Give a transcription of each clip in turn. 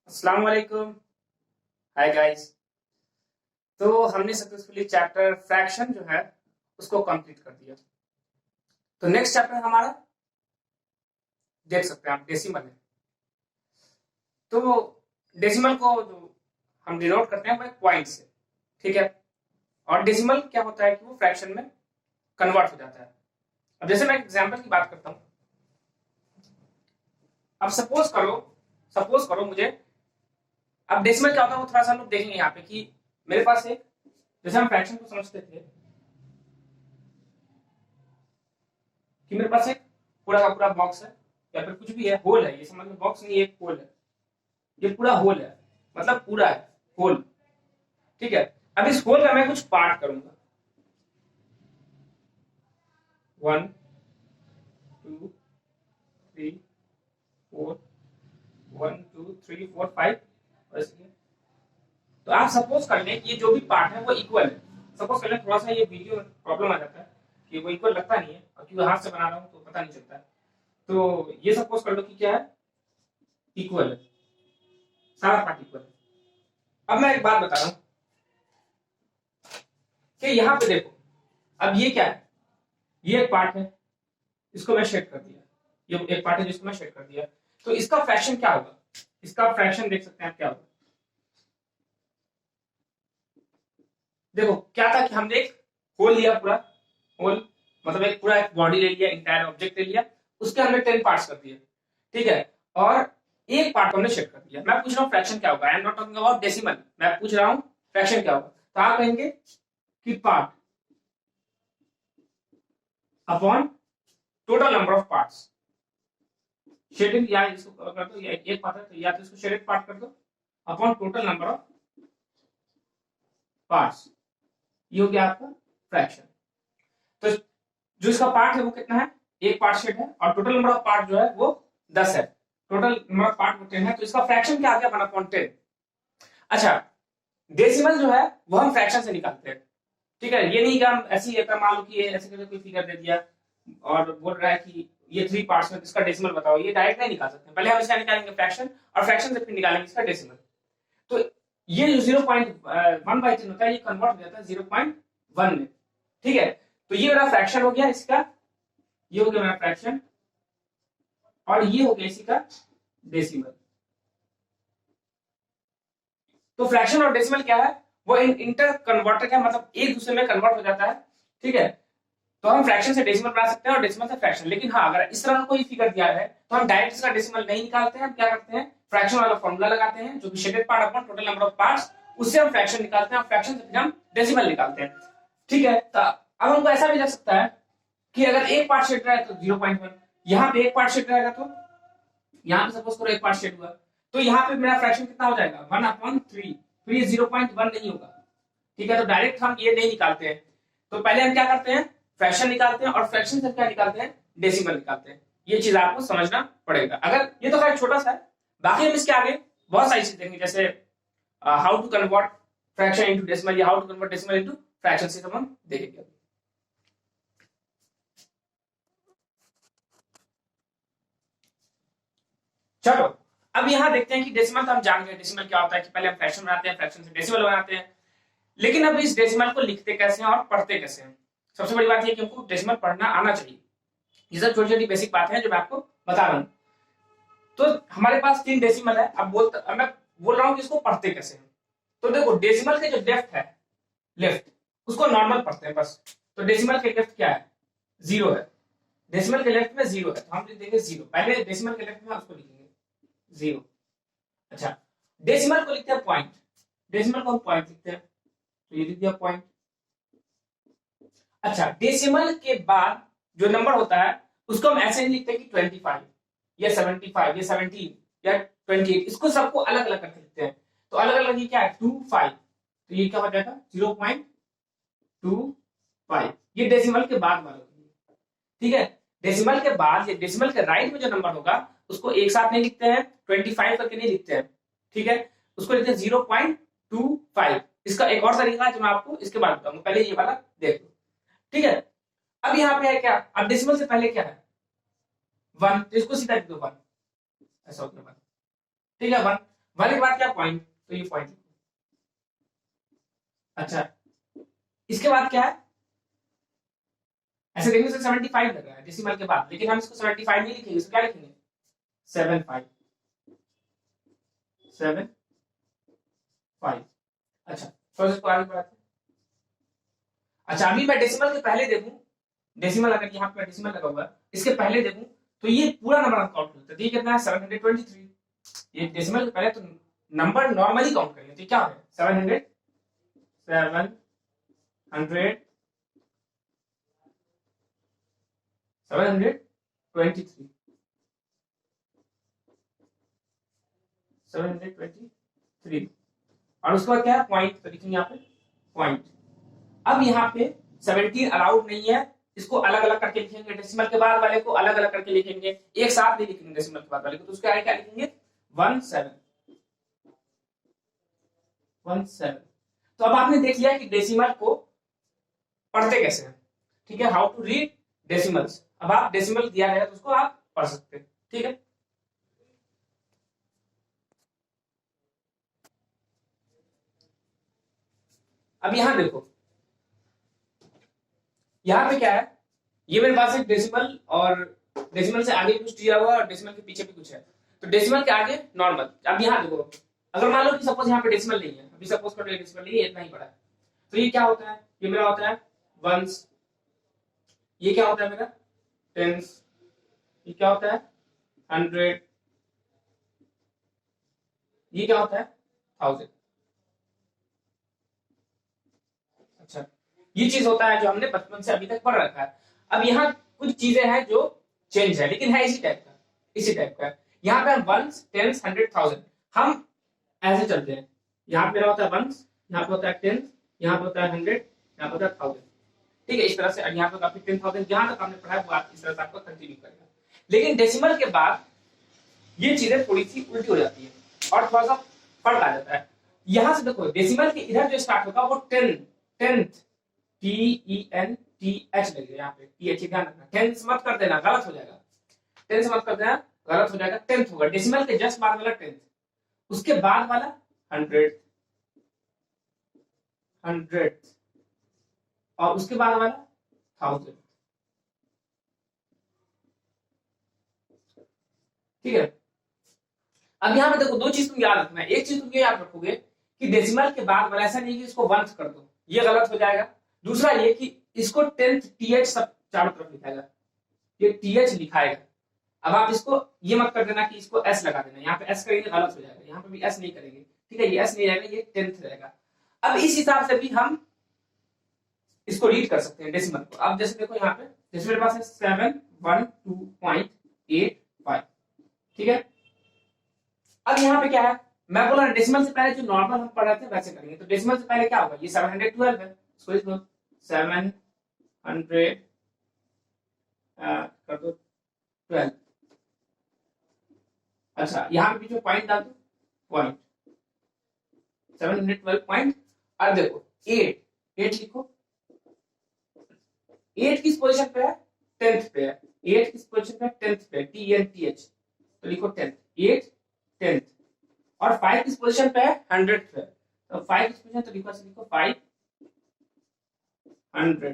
अस्सलाम वालेकुम। Hi guys. तो हमने सक्सेसफुली चैप्टर फ्रैक्शन जो है उसको कंप्लीट कर दिया। तो नेक्स्ट चैप्टर हमारा देख सकते हैं आप, डेसिमल है। तो डेसिमल को जो हम डिनोट करते हैं वो एक पॉइंट से, ठीक है। और डेसिमल क्या होता है कि वो फ्रैक्शन में कन्वर्ट हो जाता है। अब जैसे मैं एग्जांपल की बात करता हूं। अब सपोज करो मुझे, अब डेसिमल क्या होता है वो थोड़ा सा हम लोग देखेंगे यहाँ पे कि मेरे पास एक, जैसे हम फ्रैक्शन को समझते थे कि मेरे पास एक पूरा का पूरा बॉक्स है या फिर कुछ भी है, होल है, ये समझ लो बॉक्स नहीं एक होल है, ये पूरा होल है, मतलब पूरा है होल, ठीक है। अब इस होल का मैं कुछ पार्ट करूंगा, 1 2 3 4, 1 2 3 4 5 और इसलिए तो आप सपोज कर लें कि ये जो भी पार्ट है वो इक्वल है। सपोज कर लें, थोड़ा सा ये वीडियो प्रॉब्लम आ जाता है कि वो इक्वल लगता नहीं है, और क्योंकि हाथ से बना रहा हूँ तो पता नहीं चलता है। तो ये सपोज कर लो कि क्या है, इक्वल है, सारा पार्ट इक्वल है। अब मैं एक बात बता रहा हूं कि यहाँ पे देखो, अब ये क्या है, ये एक पार्ट है, इसको मैं शेड कर दिया, ये एक पार्ट है जिसको मैं शेड कर दिया। तो इसका फ्रैक्शन क्या होगा, इसका फ्रैक्शन देख सकते हैं आप क्या होगा। देखो क्या था कि हमने एक होल लिया, पूरा होल मतलब एक पूरा एक बॉडी ले लिया, इंटायर ऑब्जेक्ट ले लिया, उसके हमने 10 पार्ट्स कर दिए, ठीक है। और एक पार्ट को हमने शेड कर दिया। मैं पूछ रहा हूँ फ्रैक्शन क्या होगा, I am not talking about decimal, मैं पूछ रहा हूँ फ्रैक्शन क्या होगा। तो आप कहेंगे कि part upon total number of parts, shaded, या इसको कर दो, या एक पार्ट है तो या तो इसको शेडेड पार्ट कर दो, upon total number of parts, ये हो गया आपका फ्रैक्शन। तो जो इसका पार्ट है वो कितना है, एक पार्ट शेड है, और टोटल नंबर ऑफ पार्ट जो है वो 10 है, टोटल नंबर ऑफ पार्ट 10 है, तो इसका फ्रैक्शन क्या आ गया, 1/10। अच्छा, डेसिमल जो है वो हम फ्रैक्शन से निकालते हैं, ठीक है। ये नहीं कि हम ऐसे ही मान लो कि ऐसे करके कोई फिगर दे दिया और बोल रहा है कि ये 3 पार्ट्स में इसका डेसिमल बताओ, ये डायरेक्ट नहीं निकाल सकते, पहले हम इसका निकालेंगे फ्रैक्शन, और फ्रैक्शन से फिर निकालेंगे इसका डेसिमल। तो ये जो 0.1/3 होता है, ये कन्वर्ट हो जाता है 0.1 में, ठीक है। तो ये मेरा फ्रैक्शन हो गया इसका, ये हो गया मेरा फ्रैक्शन, और ये हो गया इसी का डेसिमल। तो फ्रैक्शन और डेसिमल क्या है, वो इंटर कन्वर्टर क्या, मतलब एक दूसरे में कन्वर्ट हो जाता है, ठीक है। तो हम फ्रैक्शन से डेसिमल बना सकते हैं और डेसिमल से फ्रैक्शन, लेकिन हाँ अगर इस तरह का कोई फिगर दिया है तो हम डायरेक्ट इसका डेसिमल नहीं निकालते हैं, हम क्या करते हैं, फ्रैक्शन वाला फॉर्मूला लगाते हैं जो कि shaded part upon total number of parts, उससे हम फ्रैक्शन निकालते हैं, और फ्रैक्शन से फिर हम डेसिमल निकालते हैं, ठीक है। तो अब हमको ऐसा भी लग सकता है कि अगर एक पार्ट शेड रहा है तो 0.1, यहाँ पे एक पार्ट शेड रहेगा तो यहाँ पे सपोज करो एक पार्ट शेड हुआ, तो यहाँ पे मेरा फ्रैक्शन कितना हो जाएगा, 1/3, फिर ये 0.1 नहीं होगा, ठीक है। तो डायरेक्ट हम ये नहीं निकालते हैं, तो पहले हम क्या करते हैं, फ्रैक्शन निकालते हैं, और फ्रैक्शन से क्या निकालते हैं, डेसिमल निकालते हैं। ये चीज आपको समझना पड़ेगा। अगर ये तो खैर छोटा सा है, बाकी हम इसके आगे बहुत सारी चीज देखेंगे, जैसे how to convert fraction into decimal, या how to convert decimal into fraction, से हम देखेंगे। चलो अब यहां देखते हैं कि डेसिमल तो हम जान गए डेसिमल क्या होता है, कि पहले हम फ्रैक्शन बनाते हैं, फ्रैक्शन से डेसिमल बनाते हैं, लेकिन अब इस डेसिमल को लिखते कैसे हैं और पढ़ते कैसे हैं। सबसे बड़ी बात यह कि हमको डेसिमल पढ़ना आना चाहिए। ये सब छोटी छोटी बेसिक बातें हैं जो मैं आपको बता रहा हूं। तो हमारे पास 3 डेसिमल है, अब मैं बोल रहा हूं कि इसको पढ़ते कैसे हैं। तो देखो डेसिमल के जो लेफ्ट है, लेफ्ट उसको नॉर्मल पढ़ते हैं बस। तो डेसिमल के लेफ्ट क्या है, 0 है, डेसिमल के लेफ्ट में 0 है, तो हम लिख देंगे 0, पहले डेसिमल के लेफ्ट में उसको लिखेंगे 0। अच्छा, डेसिमल को लिखते हैं पॉइंट, डेसिमल को हम पॉइंट लिखते हैं, तो ये लिख दिया पॉइंट। अच्छा, डेसिमल के बाद जो नंबर होता है उसको हम ऐसे नहीं लिखते कि 25 या 75 या 17 या 28, इसको सबको अलग अलग करके लिखते हैं। तो अलग अलग ये क्या है, 25, तो ये क्या हो जाएगा 0.25, ये डेसिमल के बाद वाला, ठीक है। डेसिमल के बाद, ये डेसिमल के राइट में जो नंबर होगा उसको एक साथ नहीं लिखते हैं, 25 करके नहीं लिखते हैं, ठीक है, उसको लिखते हैं 0.25। इसका एक और तरीका है जो मैं आपको इसके बाद बताऊंगा, पहले ये वाला देख लो, ठीक है। अब यहाँ पे है क्या, अब डेसिमल से पहले क्या है, 1, तो इसको सीधा लिख दो 1, ऐसा होता है 1, ठीक है। 1 1 के बाद क्या पॉइंट, तो ये पॉइंट। अच्छा इसके बाद क्या है, ऐसे देखने से 75 लग रहा है डेसिमल के बाद, लेकिन हम इसको 75 नहीं लिखेंगे, इसको क्या लिखेंगे 75 75। अच्छा तो इसको आगे बढ़ाते हैं। अच्छा अभी मैं डेसिमल के पहले देखूं, डेसिमल अगर यहाँ पे डेसिमल लगा हुआ है इसके पहले देखूं तो ये पूरा नंबर हम काउंट करते हैं, ये कितना है 723। ये डेसिमल के पहले तो नंबर नॉर्मली काउंट करेंगे, तो क्या है 700 723 723 और उसके बाद क्या है पॉइंट, तो लिखेंगे यहाँ पे पॉइंट। अब यहाँ पे 17 अलाउड नहीं है, इसको अलग अलग करके लिखेंगे, डेसिमल के बाद वाले को अलग अलग करके लिखेंगे, एक साथ नहीं लिखेंगे डेसिमल के बाद वाले को, तो उसके आगे क्या लिखेंगे 17 17। तो अब आपने देख लिया कि डेसिमल को पढ़ते कैसे हैं, ठीक है, हाउ टू रीड डेसिमल्स। अब आप डेसिमल दिया गया तो उसको आप पढ़ सकते हैं, ठीक है। अब यहां देखो, यहां पे क्या है, ये मेरे पास एक डेसिमल और डेसिमल से आगे कुछ दिया हुआ और डेसिमल के पीछे भी कुछ है, तो डेसिमल के आगे नॉर्मल। अब यहां देखो, अगर मान लो कि सपोज यहाँ पे डेसिमल नहीं है, अभी सपोज करो डेसिमल नहीं है, इतना ही पड़ा है, तो ये क्या होता है, ये मेरा होता है वंस, ये क्या होता है मेरा टेंस, ये क्या होता है 100, ये क्या होता है 1000। अच्छा ये चीज होता है जो हमने बचपन से अभी तक पढ़ रखा है। अब यहाँ कुछ चीजें हैं जो चेंज है, लेकिन है इसी टाइप का, इसी टाइप का। यहाँ पे वंस टेंस 100,000 हम ऐसे चलते हैं, यहाँ पे मेरा होता है वंस, यहाँ पे होता है टेंस, यहाँ पे होता है 100, यहाँ पे होता है 1000, ठीक है, इस तरह से। यहाँ पे काफी 10,000 जहां तक हमने पढ़ा है वो आप इस तरह से आपको कंटिन्यू करेगा। लेकिन डेसिमल के बाद ये चीजें थोड़ी सी उल्टी हो जाती है और थोड़ा सा फर्क आ जाता है। यहां से देखो डेसिमल के इधर जो स्टार्ट होगा वो टेंथ TENTH लगेगा, यहाँ पे TH ध्यान रखना, टेंथ मत कर देना गलत हो जाएगा, टेंथ मत कर देना गलत हो जाएगा, टेंथ होगा डेसिमल के जस्ट बाद वाला टेंथ, उसके बाद वाला 100 और उसके बाद वाला 1000, ठीक है। अब यहाँ पे देखो दो चीज तुम याद रखना, एक चीज तुम ये याद रखोगे कि डेसिमल के बाद वाला ऐसा नहीं कि इसको वंथ कर दो, ये गलत हो जाएगा। दूसरा ये कि इसको टेंथ TH सब चारों तरफ लिखाएगा, ये TH लिखाएगा। अब आप इसको ये मत कर देना कि इसको S लगा देना, यहाँ पे S करेंगे गलत हो जाएगा, यहाँ पे भी S नहीं करेंगे, ठीक है, ये S नहीं रहेगा, ये टेंथ रहेगा। अब इस हिसाब से भी हम इसको रीड कर सकते हैं डेसिमल को। अब जैसे देखो यहाँ पे जैसे मेरे पास है 712.85, ठीक है। अब यहाँ पे क्या है, मैं बोला डेसिमल से पहले जो नॉर्मल हम पढ़ रहे थे वैसे करेंगे, तो डेसिमल से पहले क्या होगा, ये 712 है, इसको इसको 700 कर दो 12। अच्छा यहाँ पे जो पॉइंट डाल दो, पॉइंट 712 पॉइंट, और देखो 8 लिखो, 8 किस पोजीशन पे है, टेंथ पे है, 8 किस पोजीशन पे है, टेंथ पे, TNTH, तो लिखो 10th, 8 10th, और 5 किस पोजीशन पे है, 100 पे, तो 5 किस पोजीशन, तो लिखो 500,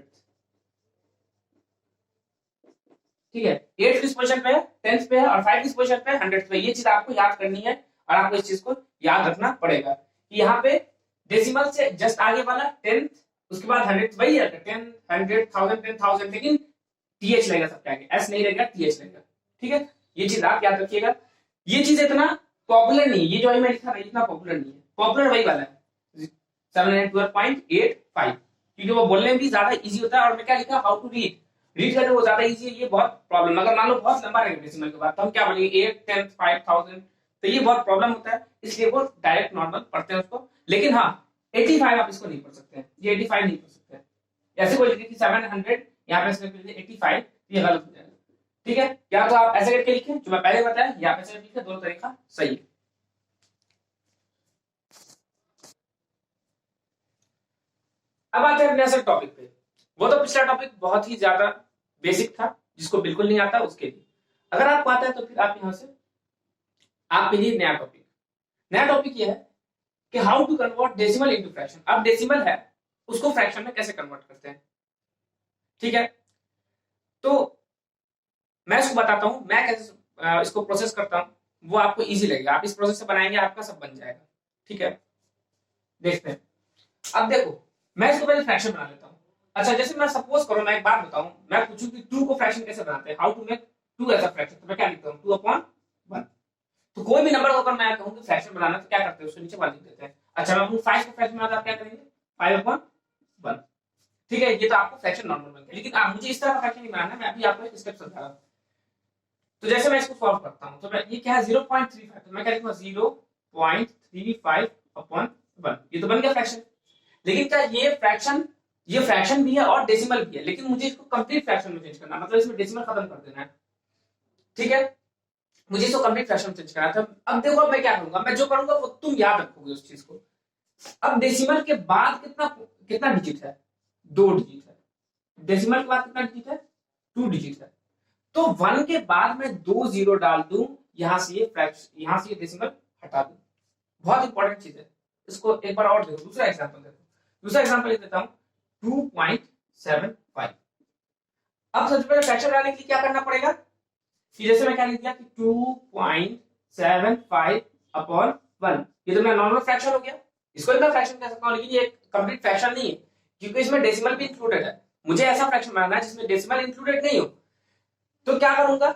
ठीक है। 8 किस पोजीशन पे है, 10th पे है, और 5 किस पोजीशन पे है, 100 पे। ये चीज आपको याद करनी है और आपको इस चीज को याद रखना पड़ेगा कि यहाँ पे डेसिमल से जस्ट आगे वाला 10th, उसके बाद 100 वही है, 10 100 1000 10,000, लेकिन TH लगेगा सबके आगे, S नहीं रहेगा, TH लगेगा, ठीक है। ये चीज आप याद रखिएगा। ये चीज इतना पॉपुलर नहीं है, ये जो मैं लिखा रहा इतना पॉपुलर नहीं है, पॉपुलर वही वाला है 712.85, क्योंकि वो बोलने में भी ज्यादा इजी होता है। और मैं क्या लिखा, हाउ टू रीड, रीड करने वो ज्यादा इजी है, ये बहुत प्रॉब्लम, अगर मान लो बहुत लंबा रहेगा डेसिमल के बाद तो हम क्या बोलेंगे 8 10 5000, तो ये बहुत प्रॉब्लम होता है, इसलिए वो डायरेक्ट नॉर्मल पढ़ते हैं उसको। लेकिन हाँ 85 आप इसको नहीं पढ़ सकते हैं, ये 85 नहीं पढ़ सकते, ऐसे कोई लिखे कि 700 यहाँ पे 85, ये गलत हो जाएगा, ठीक है। या तो आप ऐसे करके लिखें जो मैं पहले बताया, या ऐसे लिखे, दोनों तरीका सही है। अब आते हैं अपने असल टॉपिक पे। वो तो पिछला टॉपिक बहुत ही ज्यादा बेसिक था, जिसको बिल्कुल नहीं आता उसके लिए। अगर आपको आता है तो फिर आप यहां से आपके लिए नया टॉपिक, नया टॉपिक ये है कि how to convert decimal into fraction. अब डेसिमल है उसको फ्रैक्शन में कैसे कन्वर्ट करते हैं, ठीक है। तो मैं इसको बताता हूं मैं कैसे इसको प्रोसेस करता हूं, वो आपको इजी लगेगा। आप इस प्रोसेस से बनाएंगे आपका सब बन जाएगा, ठीक है। देखते हैं। अब देखो मैं इसको पहले फ्रैक्शन बना लेता हूं। अच्छा जैसे मैं सपोज करो, मैं एक बात बताऊं, मैं पूछूं कि 2 को फ्रैक्शन कैसे बनाते हैं, how to make 2 as a fraction, तो मैं क्या लिखता हूं 2/1। तो कोई भी नंबर को अगर मैं कहूं कि फ्रैक्शन बनाना तो क्या करते हैं, उसके नीचे 1 लिख देते हैं। अच्छा मैं अपनी 5 को फ्रैक्शन बनाता, आप क्या करेंगे 5/1, ठीक है। ये तो आपको फ्रैक्शन नॉर्मल बन गया, लेकिन आप मुझे इस तरह का फ्रैक्शन नहीं बनाना है, मैं अभी आपको एक स्टेप समझा रहा हूं। तो जैसे मैं इसको सॉल्व करता हूं, तो मैं ये क्या है 0.35, तो मैं क्या लिखूंगा 0.35/1, ये तो बन गया फ्रैक्शन। लेकिन क्या ये फ्रैक्शन भी है और डेसिमल भी है, लेकिन मुझे इसको कंप्लीट फ्रैक्शन में चेंज करना, मतलब इसमें डेसिमल खत्म कर देना है, ठीक है। मुझे इसको कंप्लीट फ्रैक्शन में चेंज करना था। अब देखो अब मैं क्या करूंगा, मैं जो करूंगा वो तुम याद रखोगे उस चीज को। अब डेसिमल के बाद कितना कितना डिजिट है, 2 डिजिट है। डेसिमल के बाद कितना डिजिट है, 2 डिजिट है। तो 1 के बाद मैं 2 जीरो डाल दूं, यहां से ये फ्रैक्शन, यहां से ये डेसिमल हटा दूं। बहुत इंपॉर्टेंट चीज है। इसको एक बार और देखो, दूसरा एग्जांपल देखो। दूसरा एग्जांपल लिख देता हूं 2.75। अब सबसे पहले फ्रैक्शन बनाने के लिए क्या करना पड़ेगा कि जैसे मैं क्या लिख दिया कि 2.75/1, ये तो मेरा नॉर्मल फ्रैक्शन हो गया। इसको भी मैं फ्रैक्शन कह सकता हूं, लेकिन ये कंप्लीट फ्रैक्शन नहीं है क्योंकि इसमें डेसिमल भी इंक्लूडेड है। मुझे ऐसा फ्रैक्शन बनाना है जिसमें डेसिमल इंक्लूडेड नहीं हो। तो क्या करूंगा,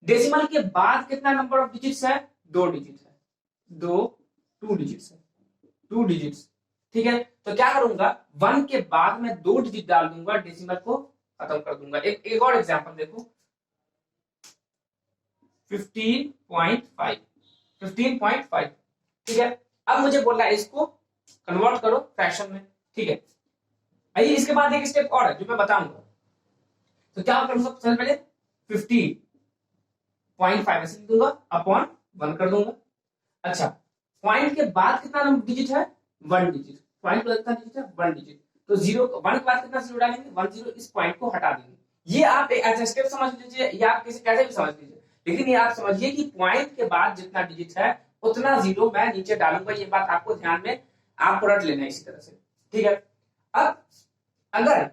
डेसिमल के बाद कितना नंबर ऑफ डिजिट्स है, 2 डिजिट है, 2 डिजिट्स है, 2 डिजिट्स, ठीक है। तो क्या करूंगा 1 के बाद मैं 2 डिजिट डाल दूंगा, डेसिमल को खत्म कर दूंगा। एक और एग्जांपल देखो 15.5, ठीक है। अब मुझे बोलना है इसको कन्वर्ट करो फ्रैक्शन में, ठीक है। आइए इसके बाद एक स्टेप और है जो मैं बताऊंगा। तो क्या करूंगा, सबसे पहले 15.5 ऐसे दूंगा अपॉन 1 कर दूंगा। अच्छा पॉइंट के बाद कितना नंबर डिजिट है, 1 डिजिट। पॉइंट के बाद कितना डिजिट है, 1 डिजिट। तो 1 के बाद कितना जीरो डालेंगे, 1 0, इस पॉइंट को हटा देंगे। ये आप एज स्टेप समझ लीजिए या आप कैसे भी समझ लीजिए, लेकिन ये आप समझिए कि पॉइंट के बाद जितना डिजिट है उतना जीरो मैं नीचे डालूंगा। ये बात आपको ध्यान में आपको रट लेना है इसी तरह से, ठीक है। अब अगर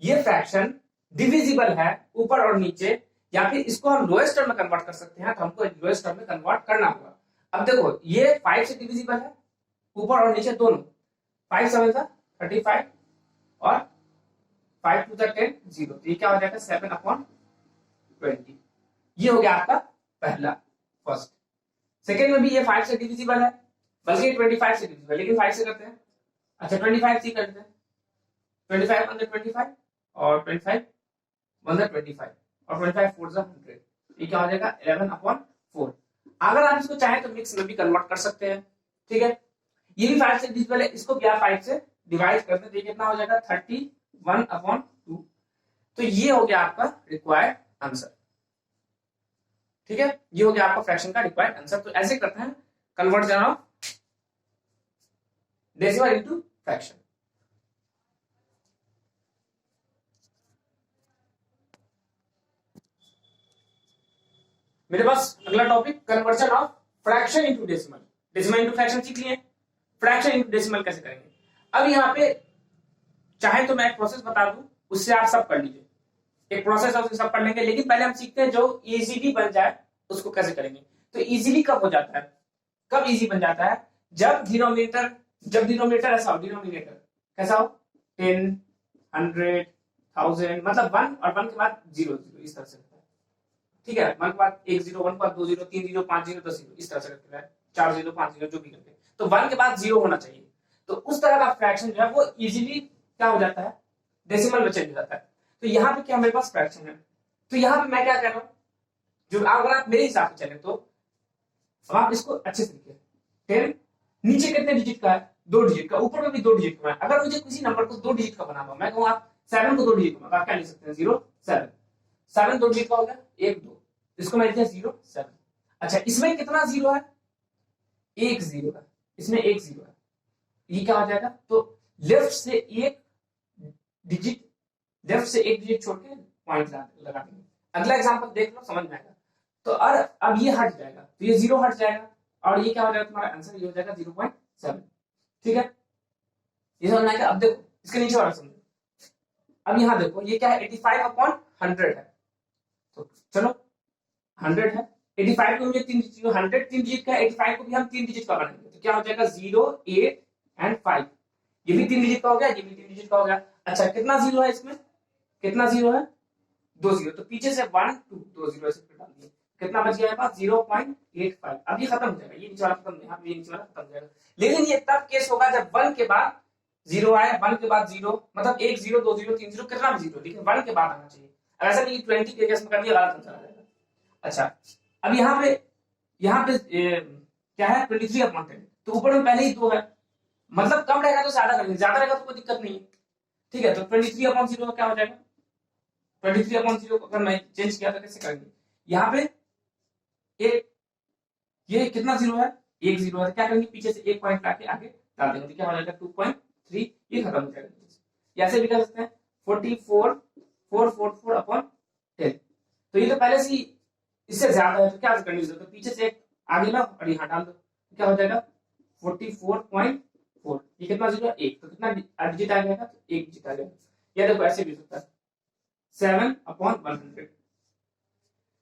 ये फ्रैक्शन डिविजिबल है ऊपर और नीचे, या फिर इसको हम लोएस्ट टर्म में कन्वर्ट कर सकते हैं, तो हमको लोएस्ट टर्म में कन्वर्ट करना होगा। अब देखो ये 5 से डिविजिबल है ऊपर और नीचे दोनों, 5 7 35 और 5 2 10 0, तो ये क्या हो जाएगा 7/20। ये हो गया आपका पहला फर्स्ट। सेकेंड में भी ये 5 से डिविजिबल है, बल्कि 25 से डिविजिबल, लेकिन 5 से करते हैं। अच्छा 25 से करते हैं, 25 1 25 और 25 1 25 और 25 4 100, ये क्या हो जाएगा 11/4। अगर आप इसको चाहें तो मिक्स में भी कन्वर्ट कर सकते हैं, ठीक है। ये भी 5 से डिविजिबल है, इसको भी आप 5 से डिवाइड कर दें तो ये कितना हो जाएगा 31/2। तो ये हो गया आपका रिक्वायर्ड आंसर, ठीक है। ये हो गया आपका फ्रैक्शन का रिक्वायर्ड आंसर। तो ऐसे करते हैं conversion of decimal into fraction. मेरे पास अगला topic conversion of fraction into decimal. Decimal into fraction सीख लिए, फ्रैक्शन इनटू डेसिमल कैसे करेंगे। अब यहाँ पे चाहे तो मैं एक प्रोसेस बता दूं, उससे आप सब कर लीजिए। एक प्रोसेस है उससे सब कर लेंगे, लेकिन पहले हम सीखते हैं जो इजीली बन जाए उसको कैसे करेंगे। तो इजीली कब हो जाता है, कब इजी बन जाता है, जब डिनोमिनेटर ऐसा हो, डिनोमिनेटर कैसा हो 10 100 1000, मतलब 1 और 1 के बाद 0 0 इस तरह से, ठीक है। 1 के बाद 1 0, 1 के बाद 2 0, 3 0, 5 0, 10 0, इस तरह से करते हैं, 4 0 5 0 जो भी करते हैं। तो 1 के बाद 0 होना चाहिए। तो उस तरह का फ्रैक्शन जो है वो इजीली क्या हो जाता है, डेसिमल में चेंज हो जाता है। तो यहाँ पे क्या मेरे पास फ्रैक्शन है, तो यहाँ पे मैं क्या कर रहा हूँ, जो अगर आप मेरे हिसाब से चले तो अब आप इसको अच्छे से लिखिए। 10 नीचे कितने डिजिट का है, 2 डिजिट का, ऊपर में भी 2 डिजिट का है। अगर मुझे किसी नंबर को 2 डिजिट का बनाना, मैं कहूँ आप 7 को 2 डिजिट का, आप क्या लिख सकते हैं 0 7, 7 2 डिजिट का हो गया 1 2, इसको मैं लिखा 0 7। अच्छा इसमें कितना जीरो है, 1 0 है, इसमें 1 0 है, ये क्या हो जाएगा, तो लेफ्ट से एक डिजिट छोड़ के पॉइंट लगा देंगे। अगला एग्जांपल देख लो समझ में आएगा। तो अब ये हट जाएगा, तो ये 0 हट जाएगा, और ये क्या हो जाएगा तुम्हारा आंसर, ये हो जाएगा 0.7। ठीक है, ये समझ में आएगा। अब देखो इसके नीचे वाला समझो। अब यहाँ देखो ये क्या है, 85/100 है। तो चलो 100 है, 85 को मुझे 3 डिजिट, 100 3 डिजिट का, 85 को भी हम 3 डिजिट का बनाएंगे। तो क्या हो जाएगा 0, 8 एंड 5। ये भी 3 डिजिट का हो गया, ये भी 3 डिजिट का हो गया। अच्छा कितना जीरो है इसमें, कितना जीरो है, 2 जीरो। तो पीछे से 1 2 2 जीरो ऐसे डाल दिए, कितना बच गया मेरे पास 0.85। अब ये खत्म हो जाएगा, ये नीचे वाला खत्म, यहाँ पे ये नीचे वाला खत्म हो जाएगा। लेकिन ये तब केस होगा जब 1 के बाद जीरो आए, 1 के बाद जीरो, मतलब 1 0 2 0 3 0 कितना भी जीरो, लेकिन 1 के बाद आना चाहिए। ऐसा नहीं 20 के केस में कर दिया, गलत आंसर आ जाएगा। अच्छा अब यहाँ पे क्या है 23/10। तो ऊपर में पहले ही 2 है, मतलब कम रहेगा तो ज्यादा करेंगे, ज्यादा रहेगा तो कोई दिक्कत नहीं है। ठीक है, तो 23/0 क्या हो जाएगा, 23/0 को अगर मैं चेंज किया तो कैसे करेंगे, यहाँ पे एक, ये कितना जीरो है, 1 जीरो है, क्या करेंगे पीछे से 1 पॉइंट लाके आगे डाल देंगे, तो क्या हो जाएगा 2.3, ये खत्म हो जाएगा। ऐसे भी कर सकते हैं 44,444/10। तो ये तो पहले से इससे ज्यादा है, तो क्या करनी जरूरत है, तो पीछे से एक आगे लाओ और यहाँ डाल दो, तो क्या हो जाएगा 44.4। ये कितना जीरो है, 1, तो कितना डिजिट आ जाएगा, तो 1 डिजिट आ जाएगा। या देखो ऐसे भी हो सकता है 7/100।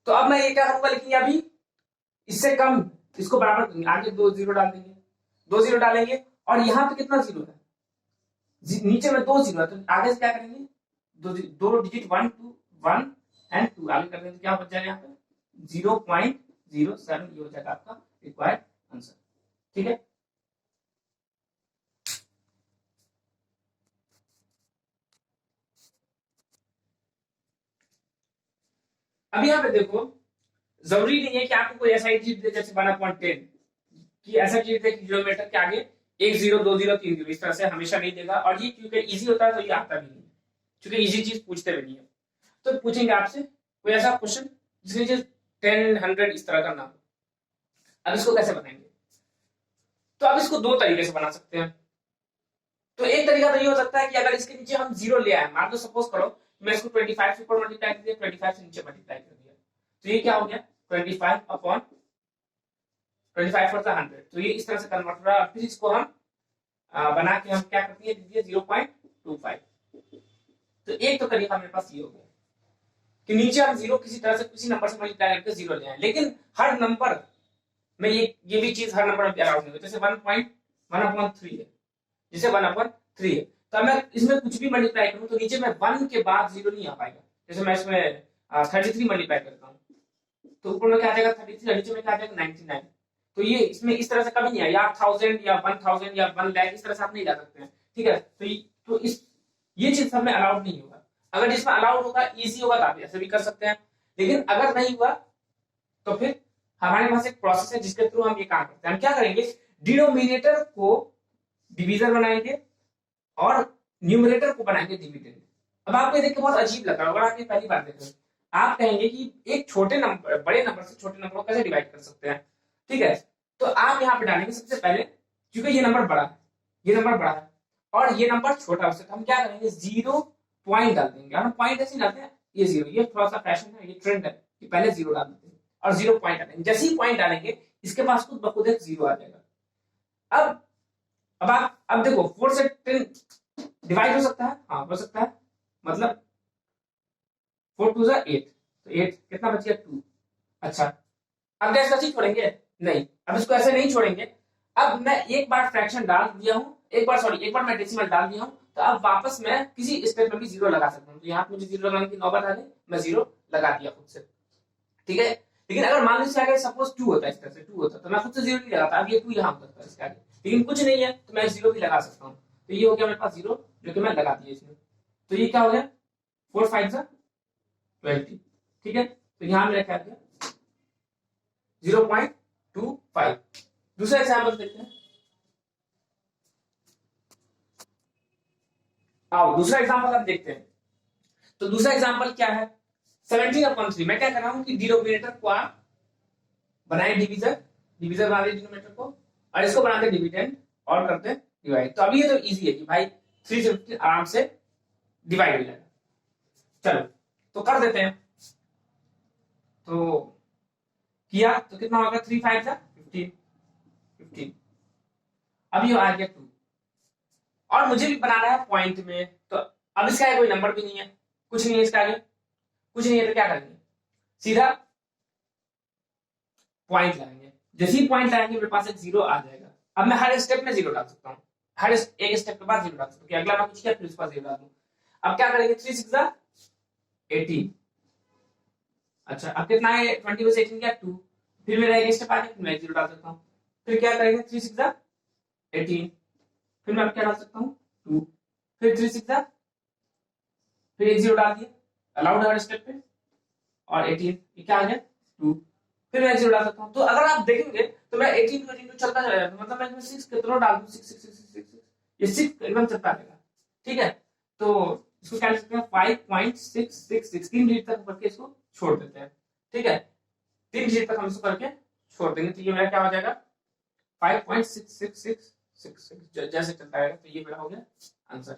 तो अब मैं ये क्या करूंगा, लेकिन अभी इससे कम, इसको बराबर करेंगे, आगे 2 जीरो डाल देंगे, 2 जीरो डालेंगे, और यहाँ पे कितना जीरो है, नीचे में 2 जीरो है, तो आगे से क्या करेंगे, दो डिजिट 1 2 1 एंड 2 आगे कर देंगे, तो क्या बच जाएगा यहाँ पे 0.07। ये हो जाएगा आपका रिक्वायर्ड आंसर। ठीक है, अब यहाँ पे देखो जरूरी नहीं है कि आपको कोई ऐसा डिजिट दे जैसे 1/10 कि ऐसा डिजिट दे किलोमीटर के आगे 1 0 2 0 3 0, इस तरह से हमेशा नहीं देगा। और ये क्योंकि इजी होता है तो ये आता भी नहीं, क्योंकि इजी चीज पूछते भी नहीं है। तो पूछेंगे आपसे कोई ऐसा क्वेश्चन जिसके नीचे 10 100 इस तरह का नाम, अब इसको कैसे बनाएंगे, तो अब इसको दो तरीके से बना सकते हैं। तो एक तरीका तो ये हो सकता है कि अगर इसके नीचे हम जीरो ले आए, मान लो सपोज करो मैं इसको 25 से ऊपर मल्टीप्लाई कर दिया, 25 से नीचे मल्टीप्लाई कर दिया, तो ये क्या हो गया 25/25 फॉर द 100। तो ये इस तरह से कन्वर्ट हो रहा है। फिर इसको हम बना के हम क्या करते हैं 0.25। तो एक तो तरीका मेरे पास ये हो गया कि नीचे हम जीरो किसी तरह से किसी नंबर से मल्टीप्लाई करके जीरो ले आए, लेकिन हर नंबर में ये भी चीज हर नंबर में अलाउड नहीं होती। जैसे 1.1/3 है, जैसे 1/3 है, तो मैं इसमें कुछ भी मल्टीप्लाई करूं तो नीचे में 1 के बाद जीरो नहीं आ पाएगा। जैसे मैं इसमें 33 मल्टीप्लाई करता हूँ तो ऊपर में क्या आ जाएगा 33, नीचे में क्या आ जाएगा 99। तो ये इसमें इस तरह से कभी नहीं है, या 1000 या 1000 या 1 लाख इस तरह से आप नहीं जा सकते हैं। ठीक है, तो ये चीज सब में अलाउड नहीं होगा। अगर जिसमें अलाउड होगा इजी होगा तो आप ऐसे भी कर सकते हैं, लेकिन अगर नहीं हुआ तो फिर हमारे पास एक प्रोसेस है जिसके थ्रू हम ये काम करते हैं। हम क्या करेंगे, डिनोमिनेटर को डिवीजर बनाएंगे और न्यूमरेटर को बनाएंगे डिविडेंड। अब आपको ये देख के बहुत अजीब लग रहा होगा, आप ये पहली बार देख रहे हैं, आप कहेंगे कि एक छोटे नंबर बड़े नंबर से छोटे नंबर को कैसे डिवाइड कर सकते हैं। ठीक है, तो आप यहाँ पे डालेंगे सबसे पहले, क्योंकि ये नंबर बड़ा है, ये नंबर बड़ा है और ये नंबर छोटा है उससे, तो हम क्या करेंगे 0 पॉइंट डाल देंगे। हम पॉइंट ऐसे डालते हैं, ये 0, ये थोड़ा सा फैशन है, ये ट्रेंड है कि पहले 0 डाल देते हैं और 0 पॉइंट डालेंगे। जैसे ही पॉइंट डालेंगे इसके पास खुद ब खुद एक 0 आ जाएगा। अब देखो 4 से 10 डिवाइड हो सकता है, हाँ हो सकता है, मतलब 4 2 8, तो 8 कितना बच गया 2। अच्छा अब क्या इसका छोड़ेंगे, नहीं, अब इसको ऐसे नहीं छोड़ेंगे। अब मैं एक बार फ्रैक्शन डाल दिया हूं, एक बार मैं डेसिमल डाल दिया हूं, तो अब वापस मैं किसी स्टेप में भी 0 लगा सकता हूं। तो यहाँ मुझे 0 लगाने की नौबत आ गई, मैं 0 लगा दिया खुद से। ठीक है, लेकिन अगर मान लीजिए सपोज 2 होता है, इस तरह से 2 होता तो मैं खुद से 0 नहीं लगाता, अब ये 2 यहाँ होता है इसके आगे, लेकिन कुछ नहीं है तो मैं 0 भी लगा सकता हूँ। तो ये हो गया मेरे पास 0 जो कि मैं लगा दिया इसमें। तो ये क्या हो गया 4 5 20। ठीक है, तो यहाँ मेरा क्या गया 0.25। दूसरा एग्जाम्पल देखते हैं, आओ दूसरा एग्जाम्पल आप देखते हैं। तो दूसरा एग्जाम्पल क्या है 17/3। मैं क्या कर रहा हूं कि डिनोमिनेटर को आप बनाए डिवीजर बना दे डिनोमिनेटर को, और इसको बनाते डिविडेंड और करते डिवाइड। तो अभी ये तो इजी है कि भाई 3 से 15 आराम से डिवाइड हो जाएगा। चलो तो कर देते हैं, तो किया तो कितना होगा 3 5 15। 15। अब ये आ गया 2 और मुझे भी बनाना है पॉइंट में, तो अब इसका आगे कोई नंबर भी नहीं है, कुछ नहीं है इसका आगे, कुछ नहीं है, तो क्या करेंगे, सीधा पॉइंट लाएंगे। जैसे ही पॉइंट लाएंगे मेरे पास एक जीरो आ जाएगा। अब मैं हर स्टेप में जीरो डाल सकता हूँ, हर एक स्टेप के बाद जीरो डाल सकता हूँ कि अगला मैं कुछ किया फिर उसके बाद जीरो डाल दूं। अब क्या करेंगे, 3 6 18। अच्छा अब कितना है, 20 में से 18 क्या 2, फिर मेरा एक स्टेप आगे, फिर मैं जीरो डाल सकता हूँ। फिर क्या करेंगे, 3 6 18, फिर मैं अब क्या डाल सकता हूँ 2, फिर 3 6 फिर एक जीरो डाल दिया अलाउड हर स्टेप पे, और 18 ये क्या आ गया 2, फिर मैं जीरो डाल सकता हूँ। तो अगर आप देखेंगे तो मैं 18 to 18 चलता चला जाता, मतलब मैं 6 कितना डाल दूं, 6 6 6 6 6 ये 6 एकदम चलता रहेगा। ठीक है, तो इसको क्या लिख सकते हैं, 5.666, 3 डिजिट तक करके इसको छोड़ देते हैं। ठीक है, 3 डिजिट तक हम इसको करके छोड़ देंगे, तो ये मेरा क्या हो जाएगा 5.66666 जैसे चलता रहेगा। तो ये मेरा हो गया आंसर।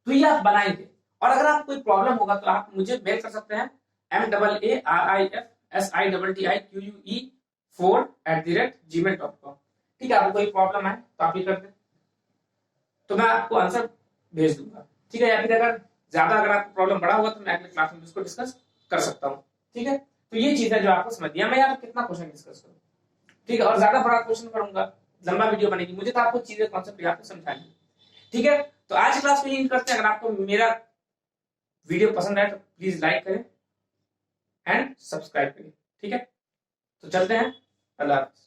तो ये आप बनाएंगे, और अगर आपको कोई प्रॉब्लम होगा तो आप मुझे मेल कर सकते हैं MAARIFSITTIQUE4@gmail.com। ठीक है, आपको कोई प्रॉब्लम है तो आप ये कर दें, तो मैं आपको आंसर भेज दूंगा। ठीक है, या फिर अगर ज्यादा अगर आपको प्रॉब्लम बड़ा होगा तो मैं अगले क्लास में इसको डिस्कस कर सकता हूँ। ठीक है, तो ये चीज है जो आपको समझ दिया। मैं यहाँ पे कितना क्वेश्चन डिस्कस करूँ, ठीक है, और ज्यादा बड़ा क्वेश्चन करूंगा, लंबा वीडियो बनेगी, मुझे तो आपको चीजें कॉन्सेप्ट आपको समझानी। ठीक है, तो आज क्लास में यही करते हैं। अगर आपको मेरा वीडियो पसंद आए तो प्लीज लाइक करें एंड सब्सक्राइब करें। ठीक है, तो चलते हैं, अल्लाह हाफिज़।